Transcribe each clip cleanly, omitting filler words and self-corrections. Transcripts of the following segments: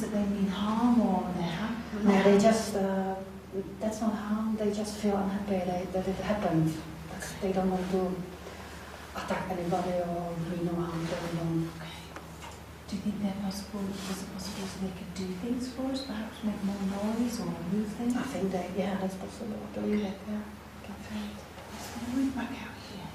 that they mean harm or they're happy? No, they just, that's not harm, they just feel unhappy that it happened. They don't want to attack anybody or mean no harm to anyone. Okay. Do you think was it possible so they could do things for us, perhaps make more noise or move things? I think yeah, that's possible. Okay, yeah. Okay. Let's move back out here.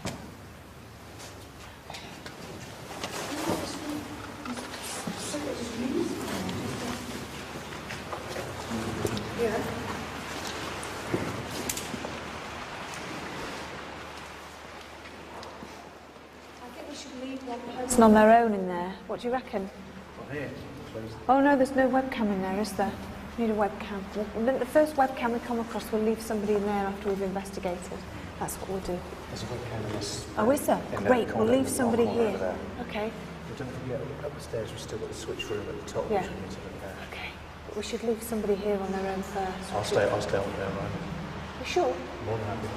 Yeah. Person on their own in there. What do you reckon? Well, here, please. Oh no, there's no webcam in there, is there? We need a webcam. The first webcam we come across, we'll leave somebody in there after we've investigated. That's what we'll do. There's a webcam in this. Oh, is there? Great, we'll leave somebody here. Okay. But don't forget, up the stairs we've still got the switch room at the top. Yeah. Which we need to look at. Okay. But we should leave somebody here on their own first. I'll stay on there, right? You sure? More than happy.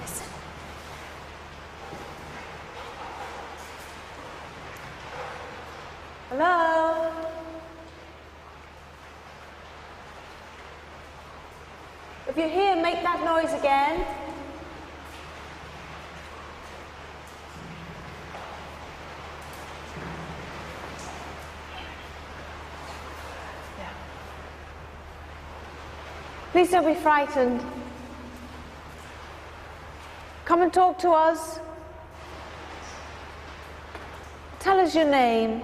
Listen. Hello? If you're here, make that noise again. Please don't be frightened. Come and talk to us. Tell us your name.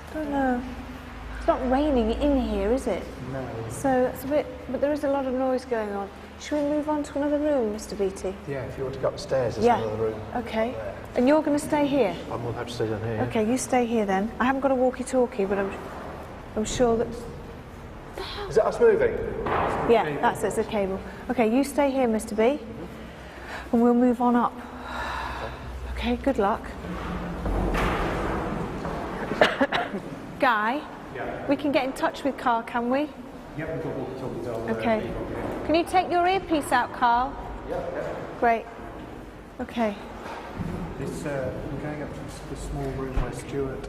I don't know. It's not raining in here, is it? No. So it's a bit, but there is a lot of noise going on. Should we move on to another room, Mr. Beattie? Yeah, if you want to go upstairs, there's Yeah. another room. Okay. And you're going to stay here? I'm more than happy to stay down here. Okay, you stay here then. I haven't got a walkie-talkie, but I'm sure that... Is that us moving? Yeah, that's it, it's a cable. Okay, you stay here, Mr. B, and we'll move on up. Okay, good luck. Guy, we can get in touch with Carl, can we? Yep, we've got walkie-talkies on. Okay. Can you take your earpiece out, Carl? Yeah. Great. Okay. This, we're going up to the small room where Stuart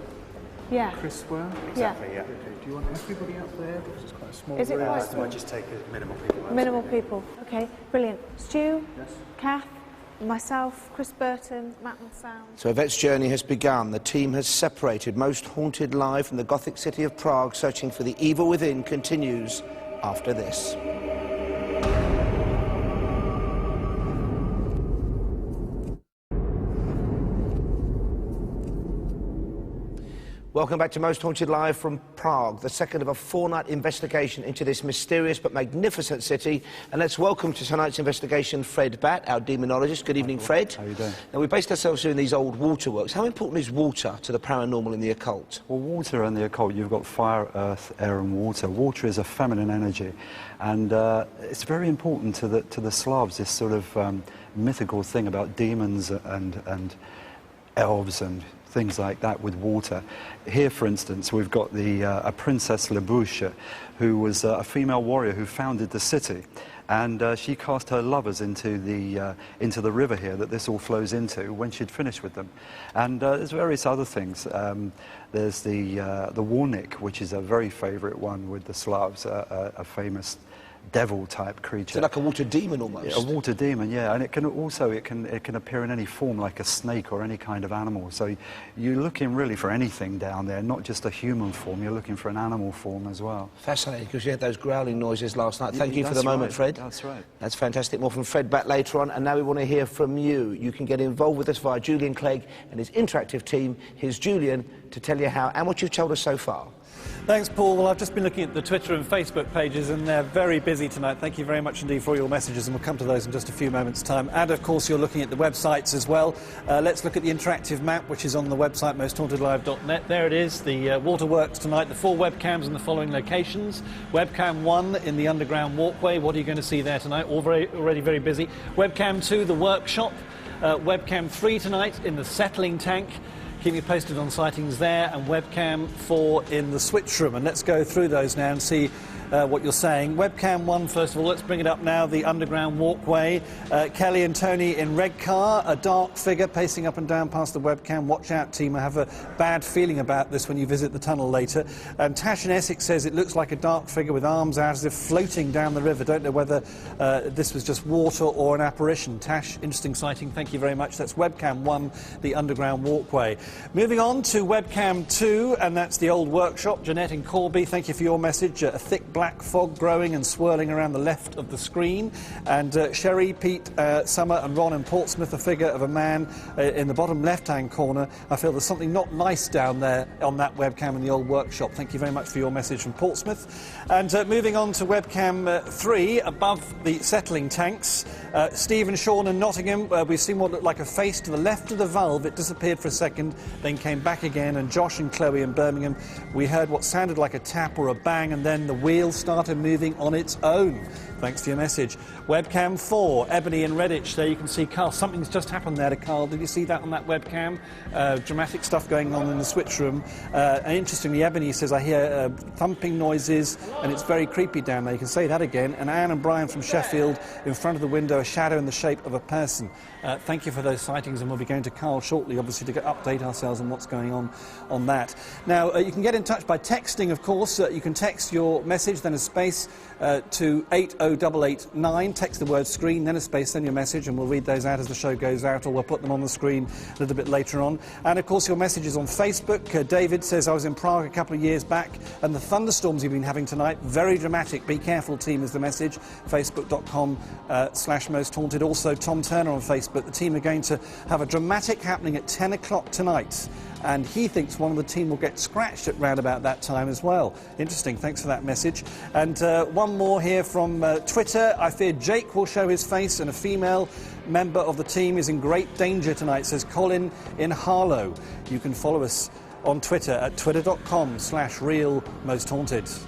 Yeah. Chris were? Exactly, yeah. Okay. Do you want everybody up there? Because it's quite a small Is it room. quite So small? I just take minimal people. Minimal people. Okay, brilliant. Stu, Yes. Kath, myself, Chris Burton, Matt and Sound. So Yvette's journey has begun. The team has separated. Most Haunted live from the Gothic city of Prague, searching for the evil within, continues after this. Welcome back to Most Haunted Live from Prague, the second of a four-night investigation into this mysterious but magnificent city. And let's welcome to tonight's investigation Fred Batt, our demonologist. Good evening, Fred. How are you doing? Now, we based ourselves here in these old waterworks. How important is water to the paranormal and the occult? Well, water and the occult, you've got fire, earth, air and water. Water is a feminine energy, and it's very important to the Slavs, this sort of mythical thing about demons and elves and things like that with water. Here, for instance, we've got a Princess Lebouche, who was a female warrior who founded the city, and she cast her lovers into the river here that this all flows into when she'd finished with them. And there's various other things. There's the Warnik, which is a very favourite one with the Slavs, a famous devil-type creature. So like a water demon almost? A water demon, yeah, and it can also it can appear in any form, like a snake or any kind of animal. So you're looking really for anything down there, not just a human form. You're looking for an animal form as well. Fascinating, because you had those growling noises last night. Thank you for the moment, right. Fred. That's right. That's fantastic. More from Fred Batt later on, and now we want to hear from you. You can get involved with us via Julian Clegg and his interactive team. Here's Julian to tell you how and what you've told us so far. Thanks, Paul. Well, I've just been looking at the Twitter and Facebook pages, and they're very busy tonight. Thank you very much indeed for all your messages, and we'll come to those in just a few moments' time. And, of course, you're looking at the websites as well. Let's look at the interactive map, which is on the website, mosthauntedlive.net. There it is, the waterworks tonight, the 4 webcams in the following locations. Webcam 1 in the underground walkway. What are you going to see there tonight? Already very busy. Webcam 2, the workshop. Webcam 3 tonight in the settling tank. Keep me posted on sightings there, and webcam 4 in the switch room. And let's go through those now and see what you're saying. Webcam 1, first of all, let's bring it up now, the underground walkway. Kelly and Tony in Redcar, a dark figure pacing up and down past the webcam. Watch out, team, I have a bad feeling about this when you visit the tunnel later. And Tash in Essex says it looks like a dark figure with arms out as if floating down the river. Don't know whether this was just water or an apparition. Tash, interesting sighting, thank you very much. That's webcam 1, the underground walkway. Moving on to webcam 2, and that's the old workshop. Jeanette in Corby, thank you for your message. A thick black fog growing and swirling around the left of the screen. And Sherry, Pete, Summer and Ron in Portsmouth, a figure of a man in the bottom left-hand corner. I feel there's something not nice down there on that webcam in the old workshop. Thank you very much for your message from Portsmouth. And moving on to webcam 3, above the settling tanks. Steve and Sean in Nottingham, we've seen what looked like a face to the left of the valve. It disappeared for a second, then came back again. And Josh and Chloe in Birmingham, we heard what sounded like a tap or a bang, and then the wheel started moving on its own. Thanks for your message. Webcam 4, Ebony in Redditch. There you can see Carl. Something's just happened there to Carl. Did you see that on that webcam? Dramatic stuff going on in the switch room. And interestingly, Ebony says, I hear thumping noises and it's very creepy down there. You can say that again. And Anne and Brian from Sheffield, in front of the window, a shadow in the shape of a person. Thank you for those sightings, and we'll be going to Carl shortly, obviously, to update ourselves on what's going on that. Now, you can get in touch by texting, of course. You can text your message, then a space, to 80889. Text the word screen, then a space, then your message, and we'll read those out as the show goes out, or we'll put them on the screen a little bit later on. And, of course, your message is on Facebook. David says, I was in Prague a couple of years back, and the thunderstorms you've been having tonight, very dramatic. Be careful, team, is the message. Facebook.com/Most Haunted. Also, Tom Turner on Facebook. The team are going to have a dramatic happening at 10 o'clock tonight, and he thinks one of the team will get scratched at round about that time as well. Interesting, thanks for that message. And one more here from Twitter. I fear Jake will show his face, and a female member of the team is in great danger tonight, says Colin in Harlow. You can follow us on Twitter at twitter.com/RealMostHaunted.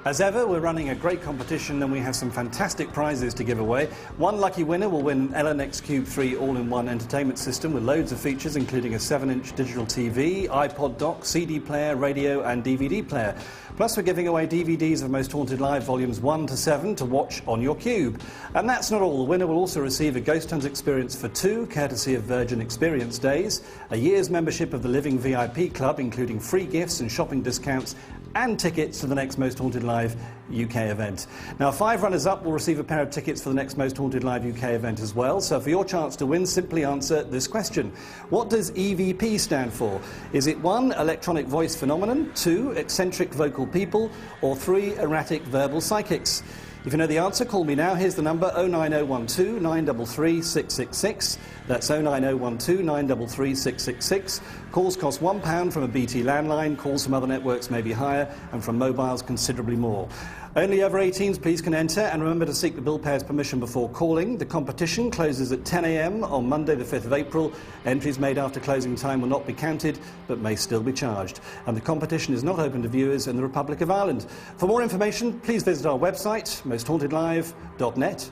As ever, we're running a great competition, and we have some fantastic prizes to give away. One lucky winner will win LNX Cube 3 all-in-one entertainment system with loads of features, including a 7-inch digital TV, iPod dock, CD player, radio and DVD player. Plus, we're giving away DVDs of Most Haunted Live Volumes 1 to 7 to watch on your Cube. And that's not all. The winner will also receive a Ghost Hunt experience for 2, courtesy of Virgin Experience Days, a year's membership of the Living VIP Club, including free gifts and shopping discounts, and tickets to the next Most Haunted Live UK event. Now, 5 runners-up will receive a pair of tickets for the next Most Haunted Live UK event as well. So for your chance to win, simply answer this question. What does EVP stand for? Is it 1, electronic voice phenomenon, 2, eccentric vocal people, or 3, erratic verbal psychics? If you know the answer, call me now. Here's the number, 09012 933 666. That's 09012 933 666. Calls cost £1 from a BT landline. Calls from other networks may be higher, and from mobiles considerably more. Only over 18s, please, can enter, and remember to seek the bill payer's permission before calling. The competition closes at 10 a.m. on Monday the 5th of April. Entries made after closing time will not be counted, but may still be charged. And the competition is not open to viewers in the Republic of Ireland. For more information, please visit our website, mosthauntedlive.net.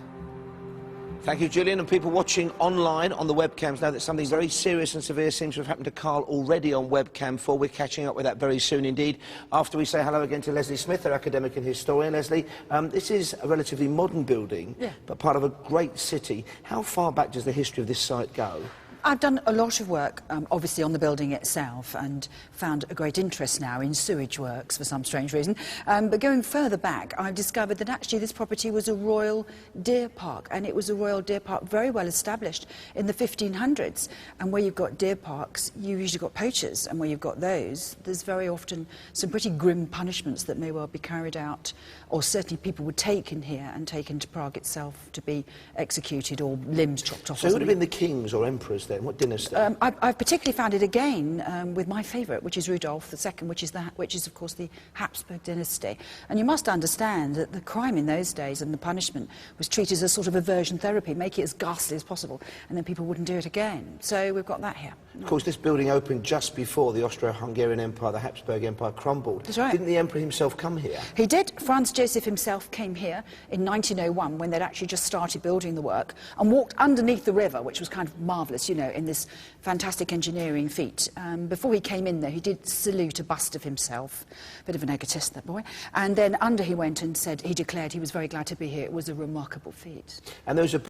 Thank you, Julian. And people watching online on the webcams know that something very serious and severe seems to have happened to Carl already on webcam 4. We're catching up with that very soon indeed. After we say hello again to Leslie Smith, our academic and historian. Leslie, this is a relatively modern building, but part of a great city. How far back does the history of this site go? I've done a lot of work, obviously, on the building itself, and found a great interest now in sewage works for some strange reason. But going further back, I've discovered that actually this property was a royal deer park, and it was a royal deer park very well established in the 1500s. And where you've got deer parks, you've usually got poachers, and where you've got those, there's very often some pretty grim punishments that may well be carried out, or certainly people would take in here and take into Prague itself to be executed or limbs chopped off. So who would have been the kings or emperors then? What dynasty? I've particularly found it again with my favourite, which is Rudolph II, which is of course the Habsburg dynasty. And you must understand that the crime in those days and the punishment was treated as a sort of aversion therapy, make it as ghastly as possible, and then people wouldn't do it again. So we've got that here. Of course, this building opened just before the Austro-Hungarian Empire, the Habsburg Empire, crumbled. That's right. Didn't the Emperor himself come here? He did. Franz Joseph himself came here in 1901 when they'd actually just started building the work and walked underneath the river, which was kind of marvellous, you know, in this fantastic engineering feat. Before he came in there, he did salute a bust of himself. Bit of an egotist, that boy. And then under he went and said, he declared he was very glad to be here. It was a remarkable feat. And there was a